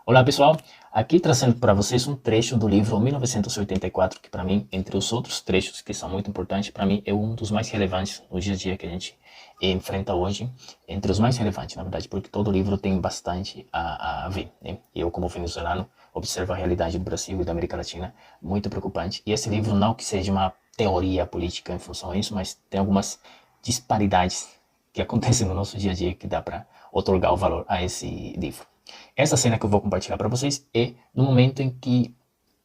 Olá pessoal, aqui trazendo para vocês um trecho do livro 1984, que para mim, entre os outros trechos que são muito importantes, para mim é um dos mais relevantes no dia a dia que a gente enfrenta hoje, entre os mais relevantes na verdade, porque todo livro tem bastante a ver, né? Eu como venezuelano observo a realidade do Brasil e da América Latina muito preocupante, e esse livro não que seja uma teoria política em função a isso, mas tem algumas disparidades que acontecem no nosso dia a dia que dá para otorgar o valor a esse livro. Essa cena que eu vou compartilhar para vocês é no momento em que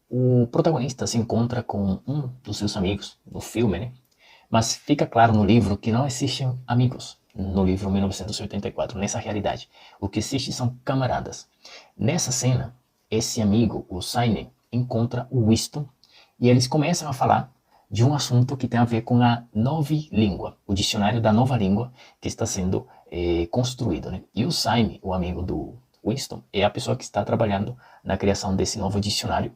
o protagonista se encontra com um dos seus amigos no filme, né? Mas fica claro no livro que não existem amigos no livro 1984, nessa realidade. O que existe são camaradas. Nessa cena, esse amigo, o Saine, encontra o Winston e eles começam a falar de um assunto que tem a ver com a nova língua, o dicionário da nova língua que está sendo construído, né? E o Saine, o amigo do Winston, é a pessoa que está trabalhando na criação desse novo dicionário.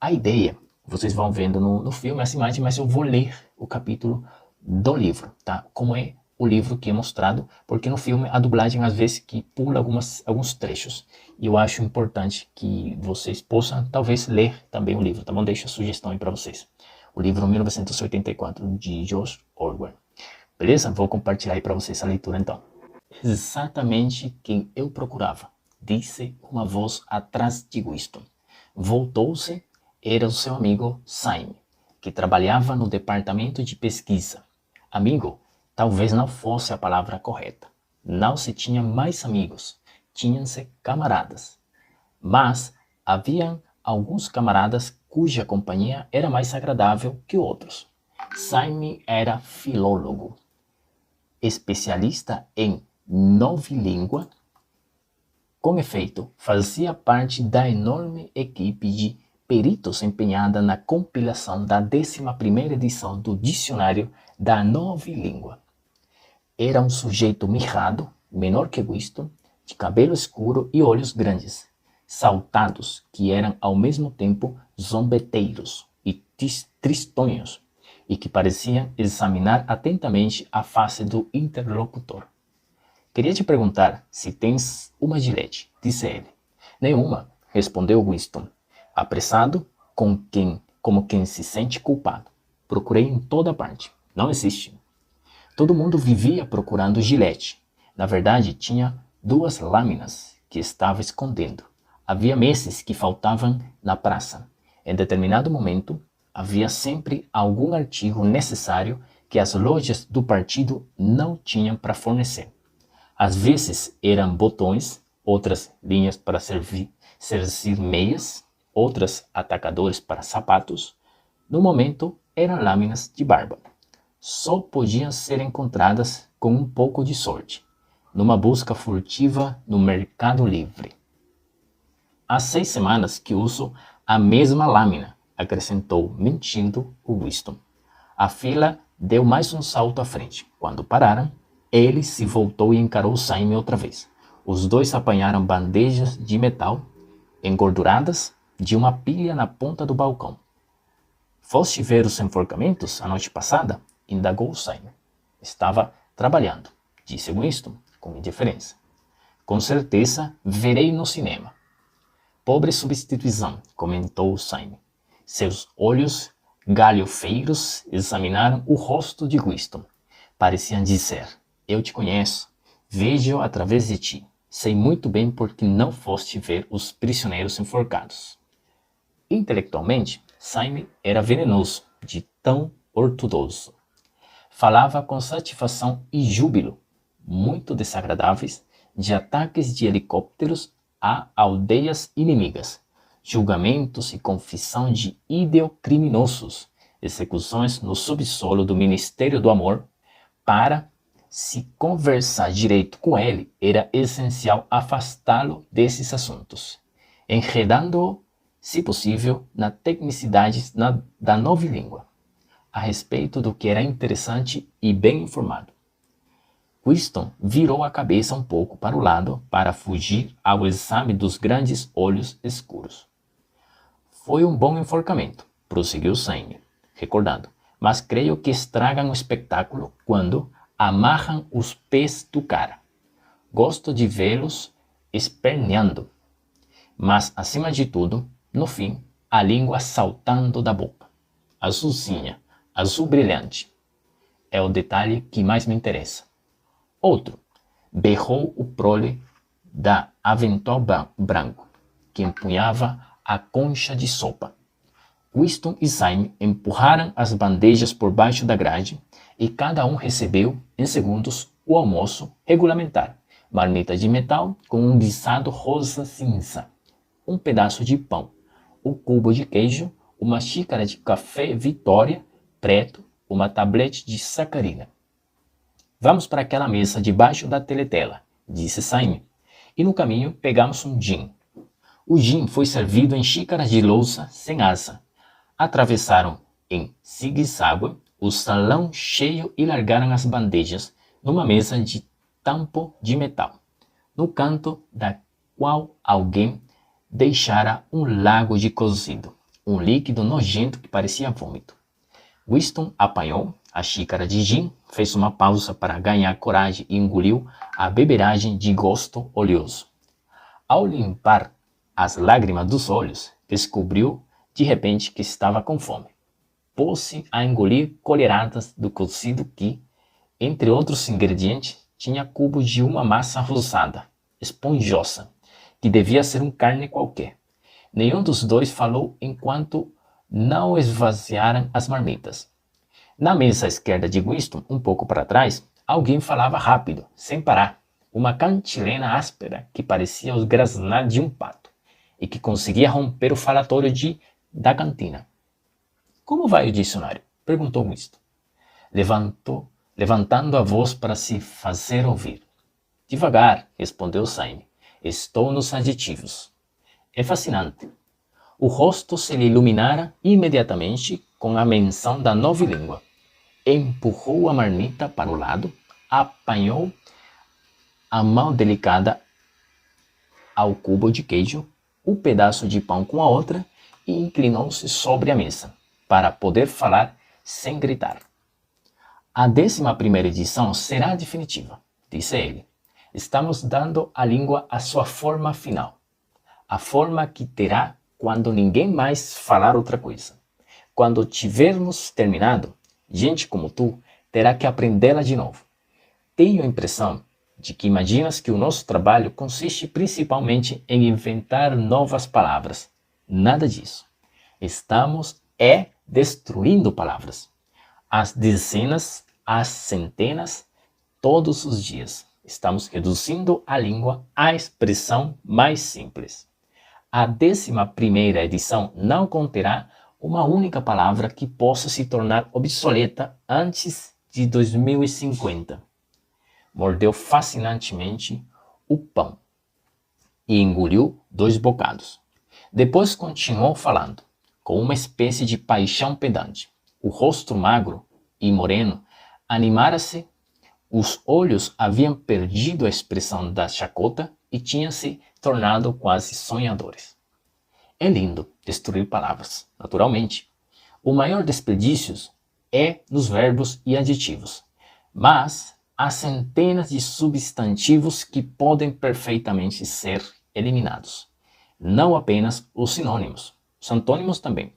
A ideia, vocês vão vendo no filme essa imagem, mas eu vou ler o capítulo do livro, tá? Como é o livro que é mostrado, porque no filme a dublagem às vezes que pula alguns trechos. E eu acho importante que vocês possam talvez ler também o livro, tá bom? Deixo a sugestão aí para vocês. O livro 1984 de George Orwell. Beleza? Vou compartilhar aí para vocês a leitura então. Exatamente quem eu procurava, disse uma voz atrás de Winston. Voltou-se, era o seu amigo Saime, que trabalhava no departamento de pesquisa. Amigo, talvez não fosse a palavra correta. Não se tinha mais amigos, tinham-se camaradas. Mas haviam alguns camaradas cuja companhia era mais agradável que outros. Saime era filólogo, especialista em nova língua. Com efeito, fazia parte da enorme equipe de peritos empenhada na compilação da 11ª edição do Dicionário da Nova Língua. Era um sujeito mirrado, menor que Winston, de cabelo escuro e olhos grandes, saltados, que eram ao mesmo tempo zombeteiros e tristonhos, e que pareciam examinar atentamente a face do interlocutor. Queria te perguntar se tens uma gilete, disse ele. Nenhuma, respondeu Winston, apressado, como quem se sente culpado. Procurei em toda parte. Não existe. Todo mundo vivia procurando gilete. Na verdade, tinha 2 lâminas que estava escondendo. Havia meses que faltavam na praça. Em determinado momento, havia sempre algum artigo necessário que as lojas do partido não tinham para fornecer. Às vezes eram botões, outras linhas para servir meias, outras atacadores para sapatos. No momento, eram lâminas de barba. Só podiam ser encontradas com um pouco de sorte, numa busca furtiva no Mercado Livre. Há 6 semanas que uso a mesma lâmina, acrescentou, mentindo, o Winston. A fila deu mais um salto à frente. Quando pararam, ele se voltou e encarou Saime outra vez. Os dois apanharam bandejas de metal, engorduradas, de uma pilha na ponta do balcão. Foste ver os enforcamentos a noite passada? Indagou Saime. Estava trabalhando, disse Winston, com indiferença. Com certeza verei no cinema. Pobre substituição, comentou Saime. Seus olhos galhofeiros examinaram o rosto de Winston. Pareciam dizer: eu te conheço, vejo através de ti. Sei muito bem porque não foste ver os prisioneiros enforcados. Intelectualmente, Saime era venenoso, de tão ortodoxo. Falava com satisfação e júbilo, muito desagradáveis, de ataques de helicópteros a aldeias inimigas, julgamentos e confissão de ideocriminosos, execuções no subsolo do Ministério do Amor. Para se conversar direito com ele, era essencial afastá-lo desses assuntos, enredando-o, se possível, na tecnicidade da nova língua, a respeito do que era interessante e bem informado. Winston virou a cabeça um pouco para o lado para fugir ao exame dos grandes olhos escuros. Foi um bom enforcamento, prosseguiu Saime, recordando, mas creio que estragam o espetáculo quando amarram os pés do cara. Gosto de vê-los esperneando. mas, acima de tudo, no fim, a língua saltando da boca. Azulzinha, azul brilhante. É o detalhe que mais me interessa. Outro, berrou o prole da avental branco, que empunhava a concha de sopa. Winston e Syme empurraram as bandejas por baixo da grade e cada um recebeu, em segundos, o almoço regulamentar. Marmita de metal com um guisado rosa cinza, um pedaço de pão, um cubo de queijo, uma xícara de café Vitória preto, uma tablete de sacarina. Vamos para aquela mesa debaixo da teletela, disse Syme, e no caminho pegamos um gin. O gin foi servido em xícaras de louça sem asa. Atravessaram em zigue-zague o salão cheio e largaram as bandejas numa mesa de tampo de metal, no canto da qual alguém deixara um lago de cozido, um líquido nojento que parecia vômito. Winston apanhou a xícara de gin, fez uma pausa para ganhar coragem e engoliu a beberagem de gosto oleoso. Ao limpar as lágrimas dos olhos, descobriu de repente que estava com fome. Pôs-se a engolir colheradas do cozido que, entre outros ingredientes, tinha cubos de uma massa rosada, esponjosa, que devia ser um carne qualquer. Nenhum dos dois falou enquanto não esvaziaram as marmitas. Na mesa à esquerda de Winston, um pouco para trás, alguém falava rápido, sem parar, uma cantilena áspera que parecia os grasnar de um pato e que conseguia romper o falatório da cantina. Como vai o dicionário? Perguntou Winston, levantando a voz para se fazer ouvir. Devagar, respondeu Syme. Estou nos adjetivos. É fascinante. O rosto se lhe iluminara imediatamente com a menção da nova língua. Empurrou a marmita para o lado, apanhou a mão delicada ao cubo de queijo, o pedaço de pão com a outra e inclinou-se sobre a mesa, para poder falar sem gritar. A 11ª edição será definitiva, disse ele. Estamos dando à língua a sua forma final. A forma que terá quando ninguém mais falar outra coisa. Quando tivermos terminado, gente como tu terá que aprendê-la de novo. Tenho a impressão de que imaginas que o nosso trabalho consiste principalmente em inventar novas palavras. Nada disso. Estamos destruindo palavras. As dezenas, as centenas, todos os dias. Estamos reduzindo a língua à expressão mais simples. A 11ª edição não conterá uma única palavra que possa se tornar obsoleta antes de 2050. Mordeu fascinantemente o pão e engoliu 2 bocados. Depois continuou falando, com uma espécie de paixão pedante. O rosto magro e moreno animara-se, os olhos haviam perdido a expressão da chacota e tinham se tornado quase sonhadores. É lindo destruir palavras, naturalmente. O maior desperdício é nos verbos e adjetivos, mas há centenas de substantivos que podem perfeitamente ser eliminados. Não apenas os sinônimos, os antônimos também.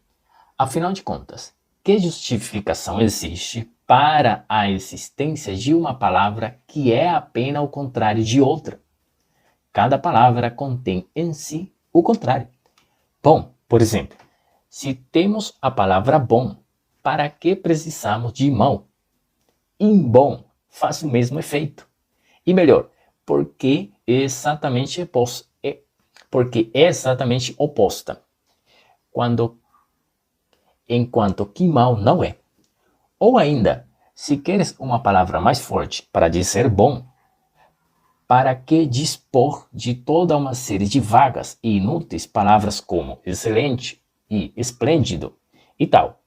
Afinal de contas, que justificação existe para a existência de uma palavra que é apenas o contrário de outra? Cada palavra contém em si o contrário. Bom, por exemplo, se temos a palavra bom, para que precisamos de mau? Imbom faz o mesmo efeito. E melhor, porque é exatamente oposta. Enquanto que mal não é. Ou ainda, se queres uma palavra mais forte para dizer bom, para que dispor de toda uma série de vagas e inúteis palavras como excelente e esplêndido e tal?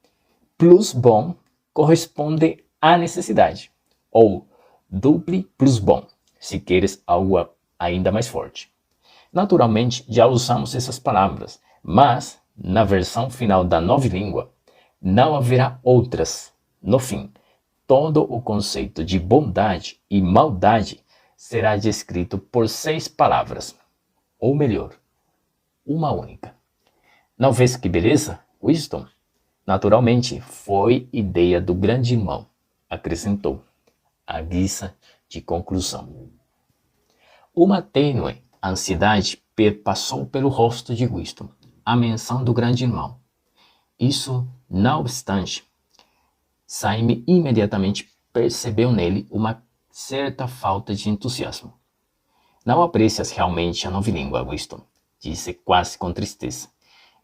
Plus bom corresponde à necessidade, ou duple plus bom, se queres algo ainda mais forte. Naturalmente, já usamos essas palavras, mas na versão final da nova língua, não haverá outras. No fim, todo o conceito de bondade e maldade será descrito por 6 palavras, ou melhor, uma única. Não vês que beleza, Winston? Naturalmente, foi ideia do grande irmão, acrescentou, à guisa de conclusão. Uma tênue ansiedade perpassou pelo rosto de Winston, à menção do grande irmão. Isso, não obstante, Saime imediatamente percebeu nele uma certa falta de entusiasmo. Não aprecias realmente a novilíngua, Winston, disse quase com tristeza.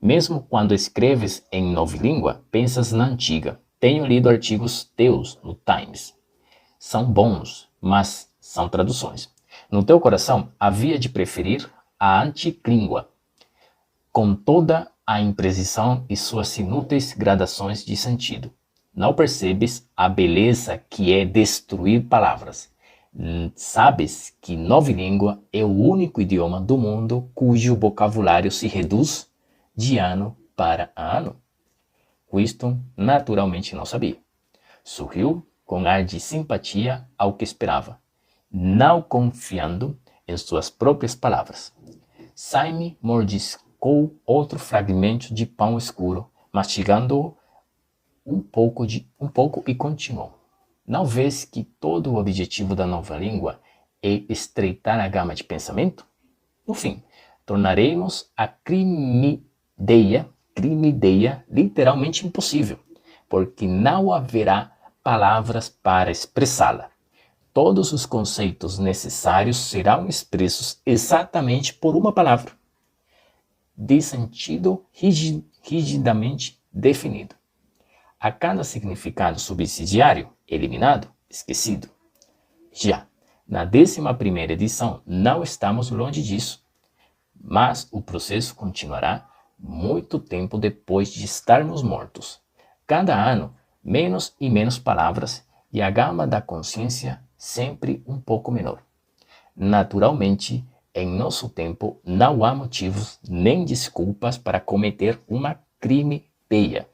Mesmo quando escreves em novilíngua, pensas na antiga. Tenho lido artigos teus no Times. São bons, mas são traduções. No teu coração, havia de preferir a anticlíngua, com toda a imprecisão e suas inúteis gradações de sentido. Não percebes a beleza que é destruir palavras. Sabes que novilíngua é o único idioma do mundo cujo vocabulário se reduz de ano para ano? Winston naturalmente não sabia. Sorriu com ar de simpatia ao que esperava, não confiando em suas próprias palavras. Saime mordiscou outro fragmento de pão escuro, mastigando-o um pouco e continuou. Não vês que todo o objetivo da nova língua é estreitar a gama de pensamento? No fim, tornaremos a crimideia literalmente impossível, porque não haverá palavras para expressá-la. Todos os conceitos necessários serão expressos exatamente por uma palavra, de sentido rigidamente definido. A cada significado subsidiário, eliminado, esquecido. Já na 11ª edição, não estamos longe disso, mas o processo continuará muito tempo depois de estarmos mortos. Cada ano, menos e menos palavras e a gama da consciência sempre um pouco menor. Naturalmente, em nosso tempo, não há motivos nem desculpas para cometer uma crime-peia.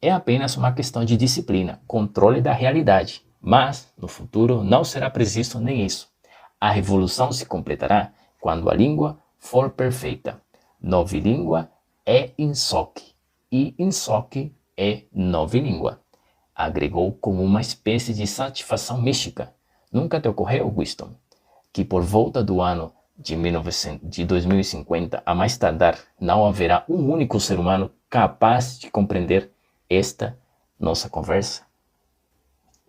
É apenas uma questão de disciplina, controle da realidade, mas no futuro não será preciso nem isso. A revolução se completará quando a língua for perfeita. Novilíngua é insoque e insoque é novilíngua, agregou com uma espécie de satisfação mística. Nunca te ocorreu, Winston, que por volta do ano de 2050, a mais tardar, não haverá um único ser humano capaz de compreender esta nossa conversa?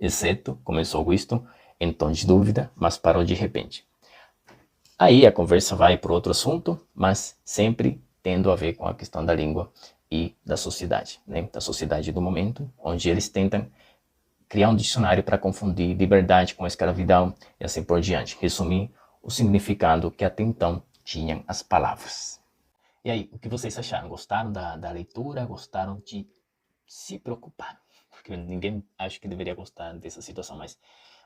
Exceto, começou Winston em tom de dúvida, mas parou de repente. Aí a conversa vai para outro assunto, mas sempre tendo a ver com a questão da língua e da sociedade, né? Da sociedade do momento, onde eles tentam criar um dicionário para confundir liberdade com escravidão e assim por diante. Resumir o significado que até então tinham as palavras. E aí, o que vocês acharam? Gostaram da leitura? Gostaram de se preocupar? Porque ninguém acha que deveria gostar dessa situação, mas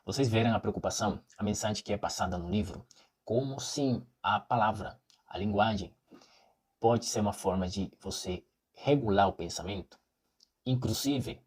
vocês verem a preocupação, a mensagem que é passada no livro, como sim a palavra, a linguagem, pode ser uma forma de você regular o pensamento, inclusive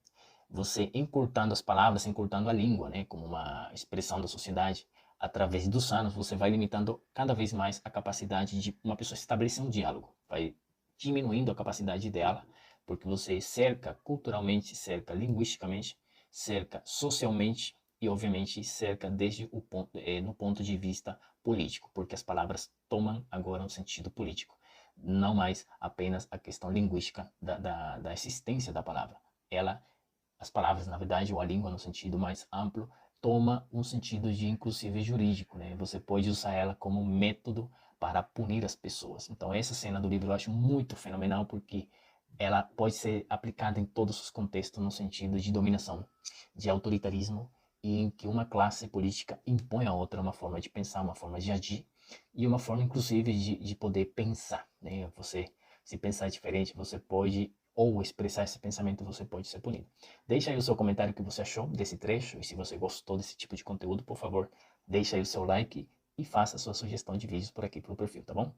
você encurtando as palavras, encurtando a língua, né, como uma expressão da sociedade. Através dos anos, você vai limitando cada vez mais a capacidade de uma pessoa estabelecer um diálogo, vai diminuindo a capacidade dela, porque você cerca culturalmente, cerca linguisticamente, cerca socialmente e, obviamente, cerca desde o ponto, no ponto de vista político, porque as palavras tomam agora um sentido político, não mais apenas a questão linguística da existência da palavra. As palavras, na verdade, ou a língua no sentido mais amplo, toma um sentido de inclusive jurídico, né? Você pode usar ela como método para punir as pessoas. Então essa cena do livro eu acho muito fenomenal porque ela pode ser aplicada em todos os contextos no sentido de dominação, de autoritarismo, e em que uma classe política impõe a outra uma forma de pensar, uma forma de agir e uma forma inclusive de poder pensar, né? Você, se pensar diferente, você pode, ou expressar esse pensamento, você pode ser punido. Deixa aí o seu comentário, o que você achou desse trecho, e se você gostou desse tipo de conteúdo, por favor, deixa aí o seu like e faça a sua sugestão de vídeos por aqui pelo perfil, tá bom?